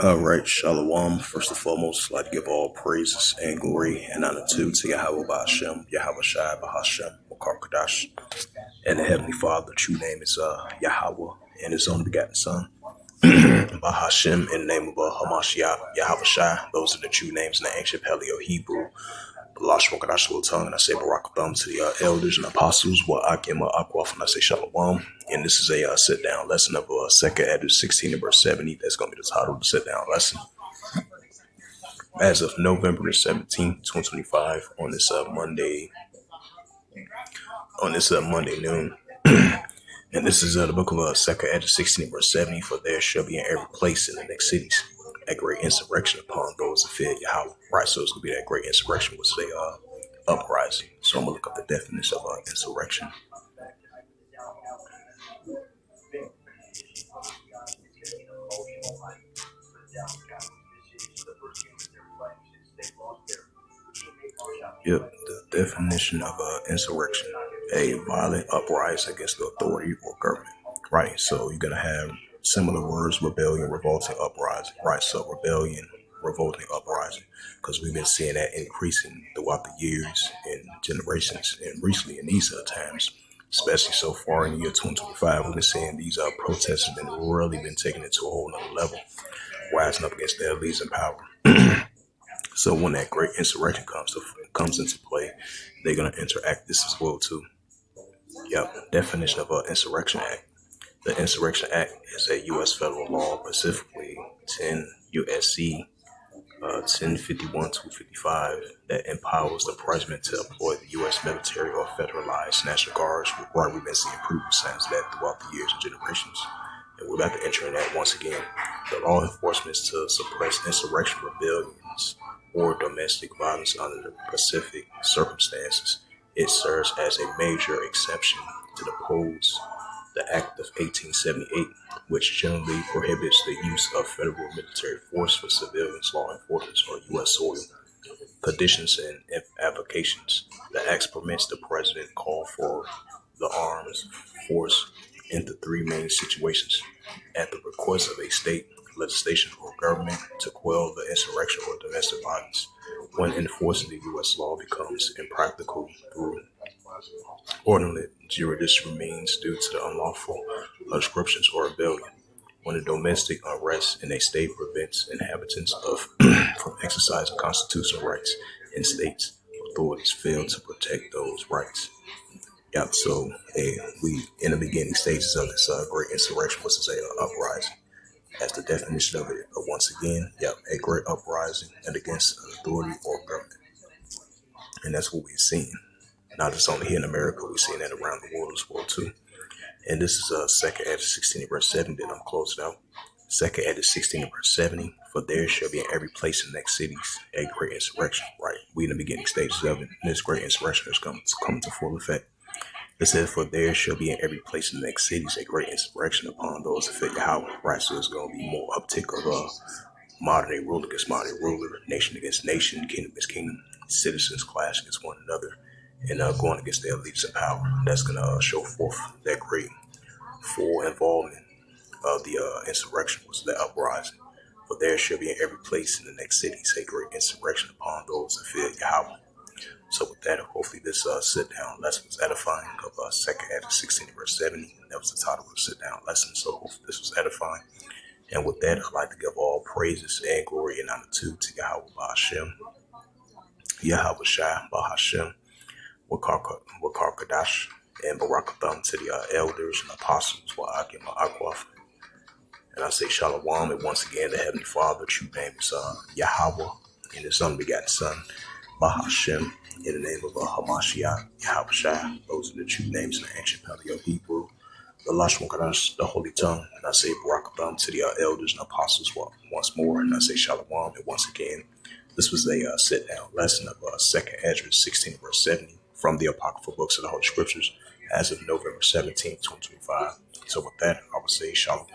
All right, Shalom. First and foremost, I'd like to give all praises and glory and honor to Yahweh Ba'Hashem, Yahweh Shai Ba'Hashem, Makar Kadash, and the Heavenly Father. The true name is Yahweh and His only begotten Son, Ba'Hashem, in the name of Hamashiach, Yahweh Shai. Those are the true names in the ancient Paleo Hebrew. Lash Wakadash will tongue, and I say Barak Thumb to the elders and apostles, wa Akim Akwaf, and I say Shalom. And this is a sit down lesson of second Esdras 16 and verse 70. That's going to be the title of the sit down lesson. As of November the 17th, 2025, on this Monday noon. And this is the book of second Esdras 16 and verse 70. For there shall be in every place in the next cities a great insurrection upon those that fear Yahweh. Right, so it's gonna be that great insurrection, which is a uprising. So I'm gonna look up the definition of insurrection. Yep, the definition of insurrection: a violent uprising against the authority or government. Right, so you're gonna have similar words: rebellion, revolting, uprising. Right, so rebellion, revolting, uprising, because we've been seeing that increasing throughout the years and generations, and recently in these times, especially so far in the year 2025, we've been seeing these protests have been really been taken it to a whole nother level, rising up against their elites in power. So when that great insurrection comes into play, they're gonna interact this as well too. Yep, definition of insurrection act. The Insurrection Act is a U.S. federal law, specifically 10 U.S.C. 1051-255, that empowers the president to employ the U.S. military or federalized National Guards. Right, we've been seeing proof of signs of that throughout the years and generations. And we're about to enter in that once again. The law enforcement is to suppress insurrection, rebellions, or domestic violence under the specific circumstances. It serves as a major exception to the Act of 1878, which generally prohibits the use of federal military force for civilians, law enforcement, or U.S. soil. Conditions and applications. The Act permits the president call for the arms force in the three main situations: at the request of a state, legislation, or government to quell the insurrection or domestic violence, when enforcing the U.S. law becomes impractical through ordinary judicial means due to the unlawful obstructions or rebellion, when the domestic unrest in a state prevents inhabitants of from exercising constitutional rights in states, authorities fail to protect those rights. Yep, so we in the beginning stages of this great insurrection, which is a uprising. As the definition of it, once again, yep, a great uprising and against authority or government. And that's what we're seeing. Not just only here in America, we're seeing that around the world as well too. And this is second Esdras 16 verse 7 that I'm closing out. Second Esdras 16 verse 70. For there shall be in every place in the next cities a great insurrection. Right, we in the beginning stages of it. And this great insurrection is coming to full effect. It says, for there shall be in every place in the next cities a great insurrection upon those that fear Yahweh. Right, so it's going to be more uptick of modern day ruler against modern day ruler, nation against nation, kingdom against kingdom, citizens clash against one another, and going against their leaders in power. That's going to show forth that great full involvement of the insurrection, was the uprising. For there shall be in every place in the next cities a great insurrection upon those that fear Yahweh. So with that, hopefully this sit-down lesson was edifying of second Esdras 16 verse 70. That was the title of the sit-down lesson. So hopefully this was edifying. And with that, I'd like to give all praises and glory and honor to Yahweh Ba'Hashem, Yahweh Shai Ba'Hashem, Wakar Kadash, and Barak Thumb to the elders and apostles, wa Akim Akwaf. And I say Shalom, and once again, the Heavenly Father, true name is Yahweh, and His unbegotten Son, Ba'Hashem, in the name of Hamashiach, Yahweh Shai. Those are the true names in the ancient Paleo Hebrew. The Lash Wakadash, the Holy Tongue, and I say Barak Thumb to the elders and apostles once more, and I say Shalom, and once again, this was a sit-down lesson of second Esdras 16 verse 70 from the Apocryphal books of the Holy Scriptures as of November 17, 2025. So with that, I would say Shalom.